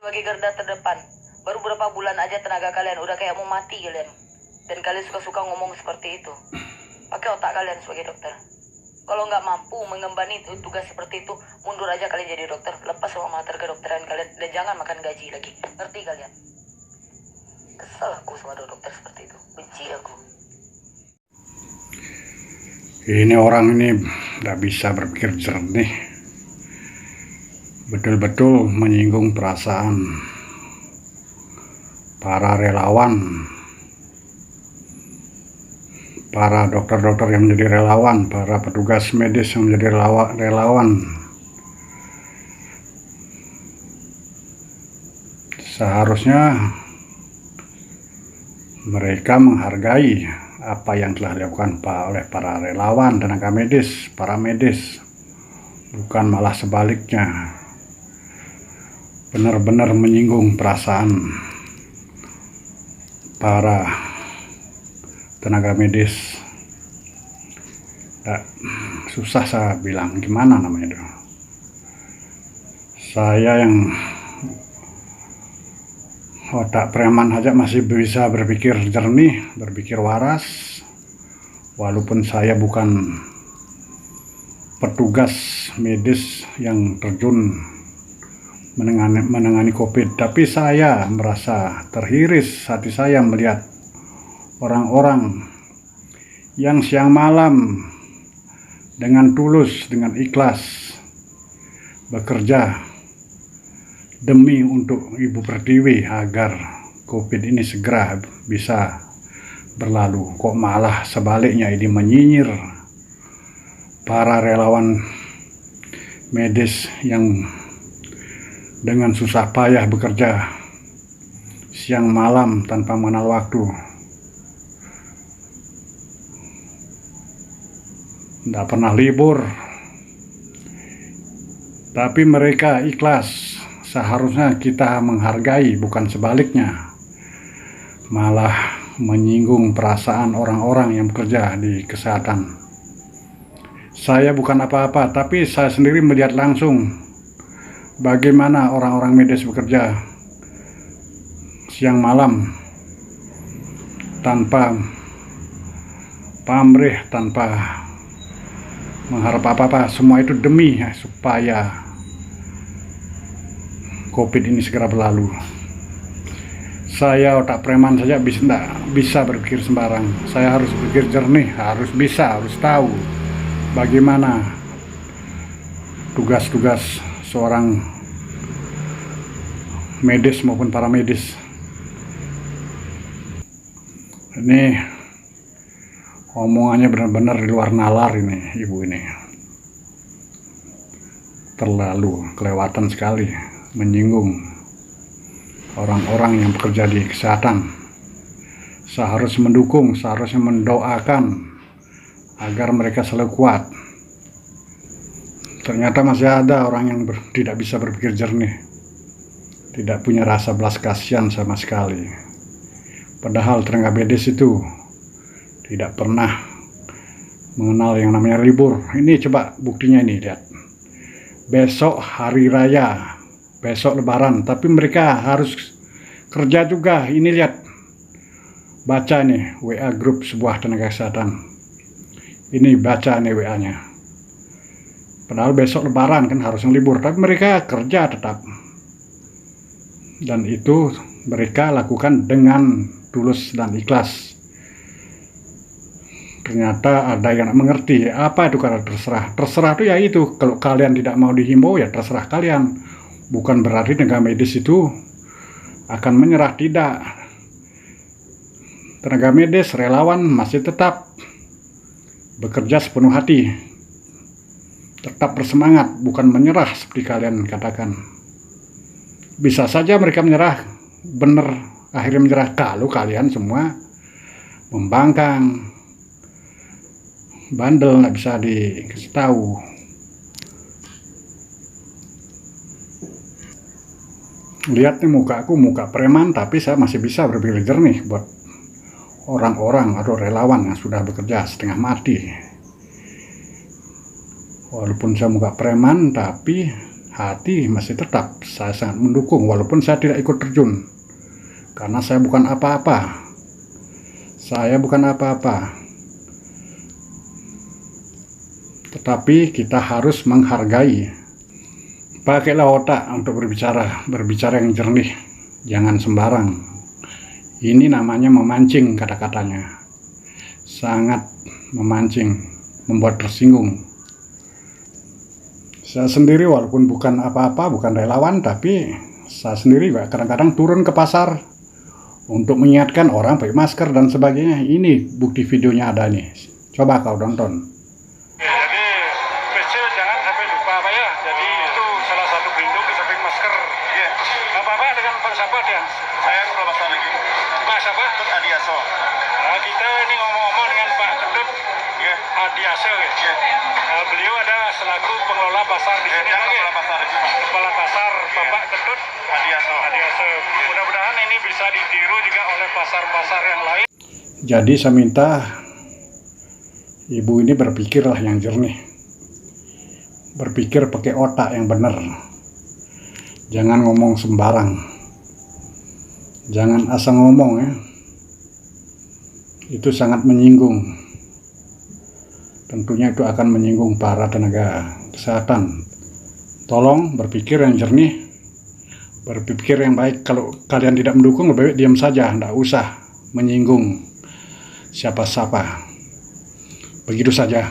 sebagai garda terdepan. Baru beberapa bulan aja tenaga kalian udah kayak mau mati kalian. Dan kalian suka-suka ngomong seperti itu. Pakai otak kalian sebagai dokter. Kalau nggak mampu mengemban tugas seperti itu, mundur aja kalian jadi dokter. Lepas sama mater kedokteran kalian dan jangan makan gaji lagi. Ngerti kalian? Kesel aku sama dokter seperti itu. Benci aku. Ini orang ini nggak bisa berpikir jernih. Betul-betul menyinggung perasaan para relawan, para dokter-dokter yang menjadi relawan, para petugas medis yang menjadi relawan. Seharusnya mereka menghargai apa yang telah dilakukan oleh para relawan, tenaga medis, para medis, bukan malah sebaliknya. Benar-benar menyinggung perasaan para tenaga medis. Susah saya bilang gimana namanya itu. Saya yang otak preman aja masih bisa berpikir jernih, berpikir waras, walaupun saya bukan petugas medis yang terjun menangani COVID, tapi saya merasa terhiris hati saya melihat orang-orang yang siang malam dengan tulus, dengan ikhlas bekerja demi untuk Ibu Pertiwi agar COVID ini segera bisa berlalu. Kok malah sebaliknya ini menyinyir para relawan medis yang dengan susah payah bekerja siang malam tanpa mengenal waktu. Tidak pernah libur, tapi mereka ikhlas. Seharusnya kita menghargai, bukan sebaliknya, malah menyinggung perasaan orang-orang yang bekerja di kesehatan. Saya bukan apa-apa, tapi saya sendiri melihat langsung bagaimana orang-orang medis bekerja siang malam tanpa pamrih, tanpa mengharap apa-apa. Semua itu demi supaya COVID ini segera berlalu. Saya otak preman saja bisa berpikir sembarang. Saya harus berpikir jernih, harus tahu bagaimana tugas-tugas seorang medis maupun paramedis. Ini omongannya benar-benar di luar nalar ini, ibu ini. Terlalu kelewatan sekali menyinggung orang-orang yang bekerja di kesehatan. Seharusnya mendukung, seharusnya mendoakan agar mereka selalu kuat. Ternyata masih ada orang yang tidak bisa berpikir jernih, tidak punya rasa belas kasihan sama sekali. Padahal tenaga medis itu tidak pernah mengenal yang namanya libur. Ini coba buktinya, ini lihat. Besok hari raya, besok lebaran, tapi mereka harus kerja juga. Ini lihat, baca nih WA grup sebuah tenaga kesehatan. Ini baca nih WA-nya. Padahal besok lebaran kan harusnya libur, tapi mereka kerja tetap. Dan itu mereka lakukan dengan tulus dan ikhlas. Ternyata ada yang mengerti apa itu kata terserah. Terserah itu ya itu, kalau kalian tidak mau dihimbau ya terserah kalian. Bukan berarti tenaga medis itu akan menyerah, tidak. Tenaga medis, relawan masih tetap bekerja sepenuh hati, tetap bersemangat, bukan menyerah seperti kalian katakan. Bisa saja mereka menyerah, benar akhirnya menyerah kalau kalian semua membangkang, bandel, nggak bisa dikasih tahu. Lihat nih mukaku, muka preman, tapi saya masih bisa berpikir jernih buat orang-orang atau relawan yang sudah bekerja setengah mati. Walaupun saya muka preman, tapi hati masih tetap saya sangat mendukung walaupun saya tidak ikut terjun. Karena saya bukan apa-apa. Saya bukan apa-apa. Tetapi kita harus menghargai. Pakailah otak untuk berbicara yang jernih. Jangan sembarang. Ini namanya memancing kata-katanya. Sangat memancing, membuat tersinggung. Saya sendiri walaupun bukan apa-apa, bukan relawan, tapi saya sendiri kadang-kadang turun ke pasar untuk mengingatkan orang pakai masker dan sebagainya. Ini bukti videonya ada nih. Coba kau tonton. Jadi PC jangan sampai lupa Pak ya. Jadi itu salah satu pelindung di samping masker. Iya. Apa-apa dengan Pak siapa dia? Saya Kepala Pasar lagi. Pak siapa? Ketut Adiaso. Nah, kita ini ngomong-ngomong dengan Pak Ketut Iya. Adiase. Iya. Beliau ada selaku pengelola pasar di sini Dia lagi. Kepala Pasar lagi, Pak. Kepala pasar Bapak Ketut Adiaso. Adiase. Mudah-mudahan ini bisa ditiru juga oleh pasar-pasar yang lain. Jadi saya minta ibu ini berpikirlah yang jernih. Berpikir pakai otak yang benar. Jangan ngomong sembarang. Jangan asal ngomong ya. Itu sangat menyinggung. Tentunya itu akan menyinggung para tenaga kesehatan. Tolong berpikir yang jernih. Berpikir yang baik. Kalau kalian tidak mendukung, lebih baik diam saja. Tidak usah menyinggung siapa-siapa. Begitu saja.